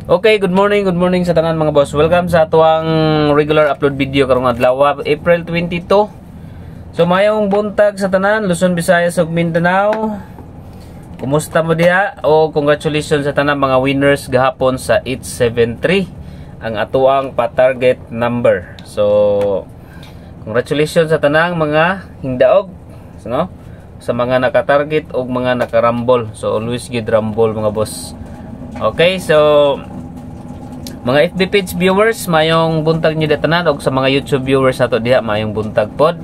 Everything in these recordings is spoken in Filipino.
Okay, good morning sa tanan mga boss. Welcome sa atuang regular upload video karong adlaw, April 22. So mayong buntag sa tanan, Luzon, Visayas ug Mindanao. Kumusta mo diha? O congratulations sa tanan mga winners gahapon sa 873 ang atuang pa-target number. So congratulations sa tanang mga hingdaog, no? Sa mga naka-target ug mga naka-rumble. So always gid rumble mga boss. Okay, so mga FB page viewers, mayong buntag nyo detanan, o sa mga YouTube viewers nato diha, mayong buntag pod.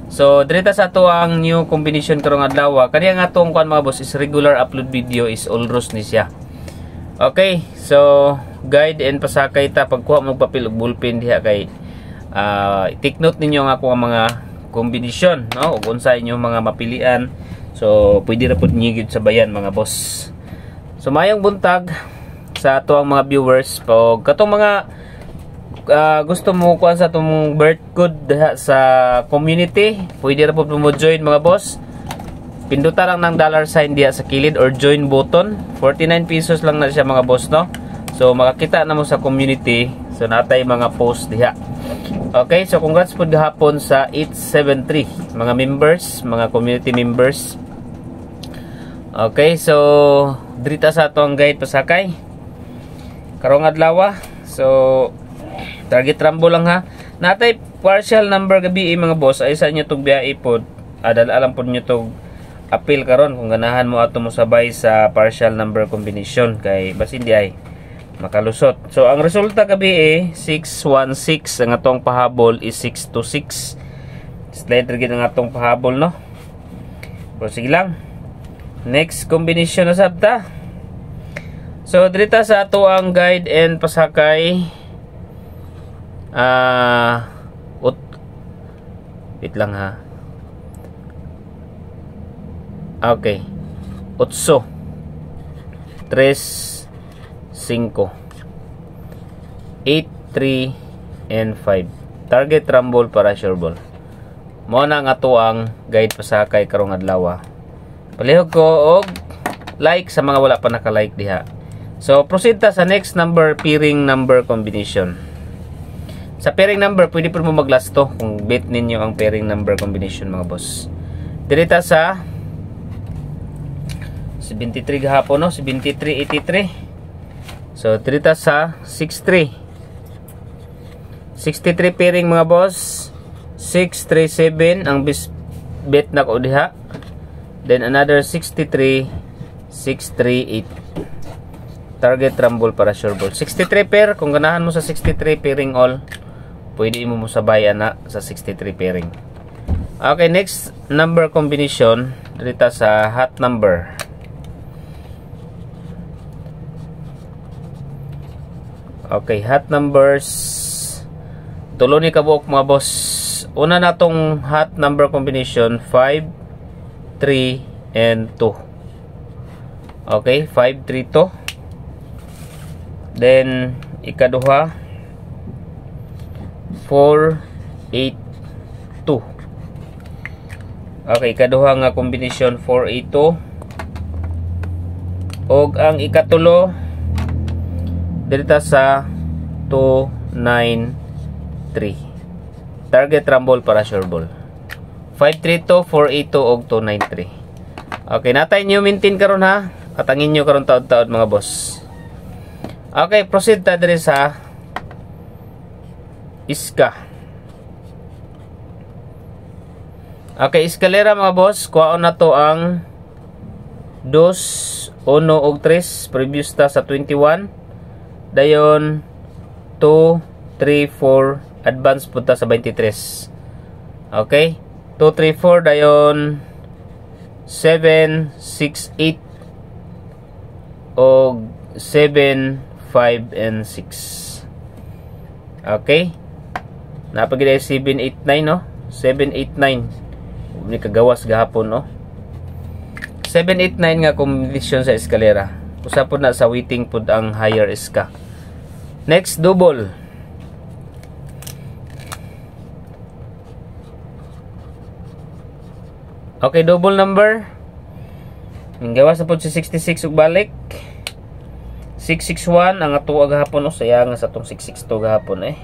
So direta sa ato ang new combination karong adlaw. Kaniya nga atong kuan mga boss is regular upload video is alros ni siya. Okay, so guide and pasakay ta pagkuha mo papel ug ballpen diha kay take note ninyo nga ako ang mga combination, no? Ug unsa inyo mga mapilian. So pwede ra pud nyigid sa bayan mga boss. So mayong buntag sa ato ang mga viewers pag katong mga gusto mo kuan sa atong birth code diha sa community, pwede ra po mo join mga boss. Pinduta lang ng $sign diha sa kilid or join button. 49 pesos lang na siya mga boss, no? So makakita na mo sa community. So natay mga post diha. Okay, so congrats po gahapon sa 873 mga members, mga community members. Okay, so drita sa atong guide pasakay karong adlaw. So target rambo lang ha. Natay partial number gabi mga boss ay sa inyo tug biyahe pod. Alam pod nyo tug appeal karon kung ganahan mo ato mo sabay sa partial number combination kay basin di ay makalusot. So ang resulta gabi 616, ang atong pahabol is 626. Slider gid ang atong pahabol, no? So sige lang. Next combination na sabta. So drita sa ato ang guide and pasakay. Wait lang ha. Okay. 8, 3, 5, 8, 3, and 5. Target rumble para sure ball. Mo na ang ato ang guide pasakay karong adlaw. Palihog ko og like sa mga wala pa naka-like diha. So proceed ta sa next number, pairing number combination. Sa pairing number pwede po mo maglasto kung bet ninyo ang pairing number combination mga boss. Dirita sa 73 gahapon, no? 7383. So dirita sa 63. 63 pairing mga boss. 637 ang bet na ko diha. Then another 63, 638. Target rumble para sure ball. 63 pair, kung ganahan mo sa 63 pairing all, pwede mo sabayan na sa 63 pairing. Okay, next number combination dito sa hot number. Okay, hot numbers. Tulo ni kabuok mga boss. Una natong hot number combination 5, 3, and 2. Okay, 5, 3, 2. Then ikaduha 4, 8, 2. Okay, ikaduha nga combination 4, 8, 2. Og ang ikatulo dito sa 2, 9, 3. Target rumble para sure ball. 532, 482 og 293. Okay, natay nyo maintain karon ha. Katangin nyo karon taod-taod mga boss. Okay, proceed ta diri sa iska. Okay, eskalera mga boss. Kuhaon na to ang 2, 1 og 3. Previous ta sa 21. Dayon 2, 3, 4. Advance punta sa 23. Okay. 2, 3, 4 dayon 7, 6, 8 o 7, 5, and 6. Okay, napagilay 7, 8, 9, no? 7, 8, 9 ni kagawas gahapon, no? 7, 8, 9 nga combination sa eskalera. Usapon na sa waiting pud ang higher iska. Next, double. Okay, double number. Gawas na po si 66 ug balik. 661 ang ato gahapon, o sayang sa atong 662 gahapon eh.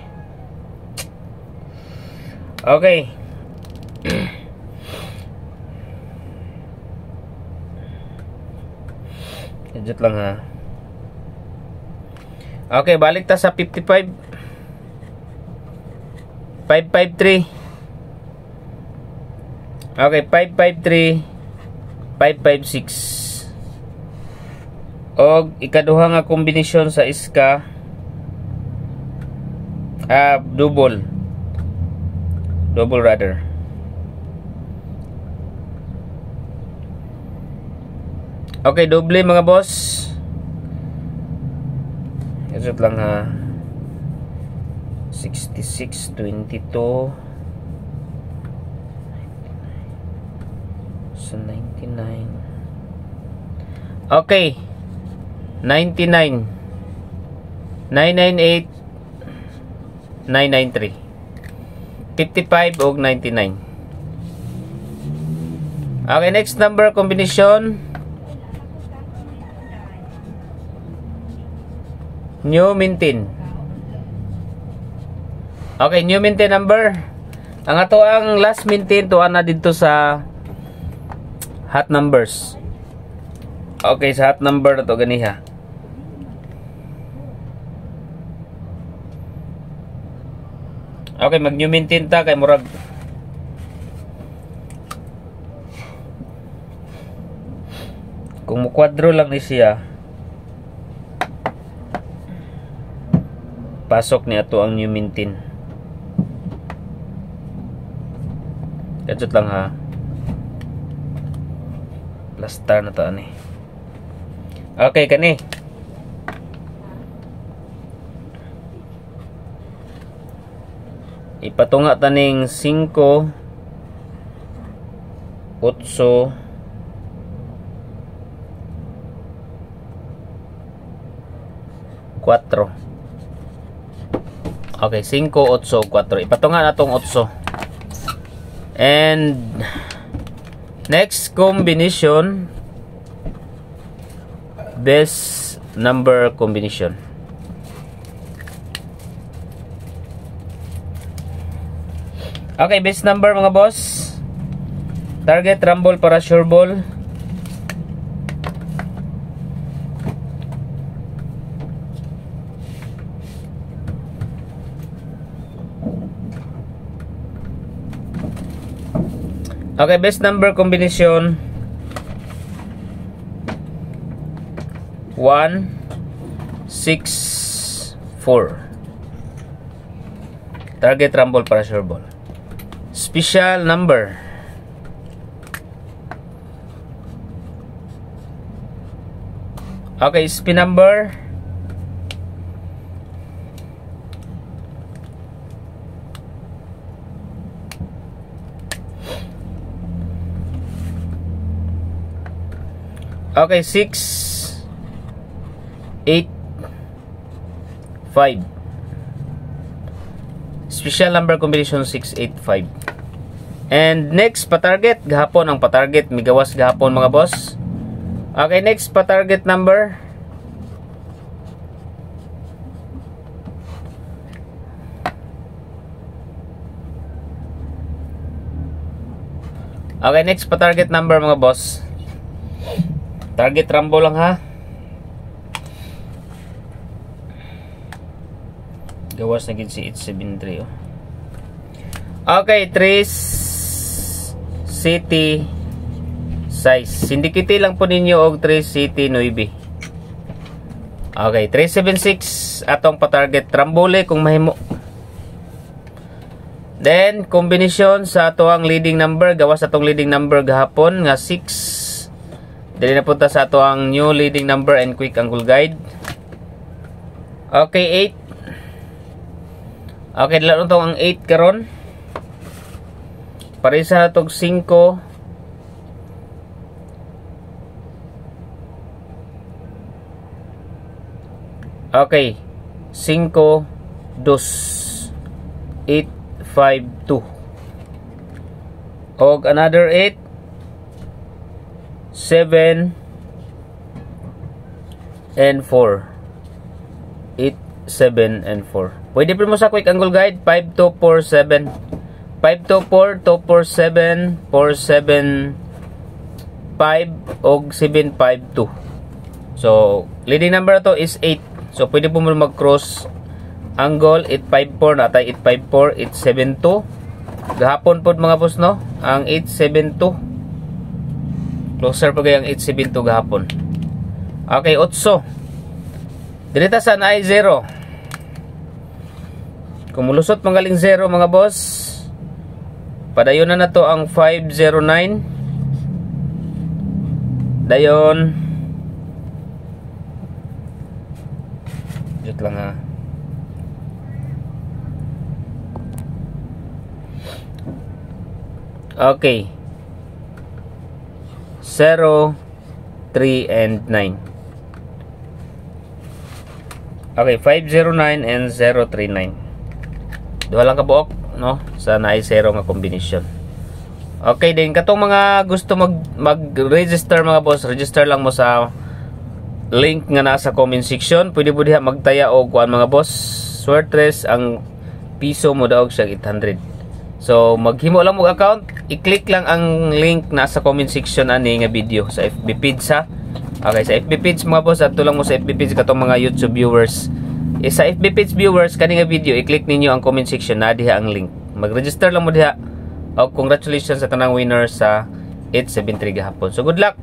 Okay. Adjust lang ha. Okay, balik ta sa 55. 553. Okay, 553. 556. Og ikaduha nga kombinasyon sa iska, double rather. Okay, doble mga boss. Isot lang ha. 66, 22 sa 99. Okay, 99, 998, 993, 55 og 99. Okay, next number combination, new mintin. Okay, new mintin number. Ang ato ang last mintin tuwa na dito sa hot numbers. Okay, sa hot number na to ganiha. Okay, mag new mintin ta kay murag kung mukwadro lang ni siya, pasok ni ato ang new mintin. Kadjut lang ha. Plastar na to ani. Okay kani. Ipatunga taning 5, 8, 4. Okay, 5, 8, 4. Ipatunga na tong 8. And next combination, best number combination. Okay, best number mga boss. Target rumble para sure ball. Okay, best number combination 1, 6, 4. Target rumble para sure ball. Special number okay, spin number okay, 6, 8, 5. Special number combination 6, 8, 5. And next pa-target gahapon ang pa-target migawas gahapon mga boss. Okay, next pa-target number okay, next pa-target number mga boss. Target rumble lang ha. Gawas na gid si 873 oh. Okay, 3 city size. Sindikiti lang po ninyo og 3 city 9. Okay, 376 atong pa-target rambole kung mahimo. Then combination sa ato ang leading number, gawas atong leading number gahapon nga 6. Dili na punta sa ato ang new leading number and quick angle guide. Okay, 8. Okay, dala nito ang 8 karon. Parisa na itong 5. Okay, 5, 2, 8, 5, 2. Og another 8, 7, and 4. 8, 7, and 4. Pwede po mo sa quick angle guide, 5, 2, 4, 7. 5, 2, 4, 2, 4, 7, 4, 7, 5, o 7, 5, 2. So, leading number na to is 8. So, pwede po mo mag-cross angle, 854, natay 854, 872. Gahapon po mga boss, no? Ang 872. Closer po kayo ang 872 gahapon. Okay, 8. Dirita saan ay 0. Kung mulusot magaling 0 mga boss, padayon na to ang 509. Dayon. Jut lang ha. Okay. 0, 3, and 9. Okay, 509 and 039. Duha lang kabuok, no? Sana ay 0 nga combination. Okay, din katong mga gusto mag-register mga boss, register lang mo sa link nga nasa comment section. Pwede po diha magtaya og kuan mga boss. Swertres ang piso mo daog siya 800. So maghimo lang mo account, i-click lang ang link nasa comment section ani nga video sa FB page ha. Okay, sa FB page mga boss, adto lang mo sa FB page katong mga YouTube viewers. Sa FB page viewers kani nga video, i-click ninyo ang comment section na diha ang link. Mag-register lang mo diha. O congratulations sa tanang winner sa 873 gahapon. So good luck.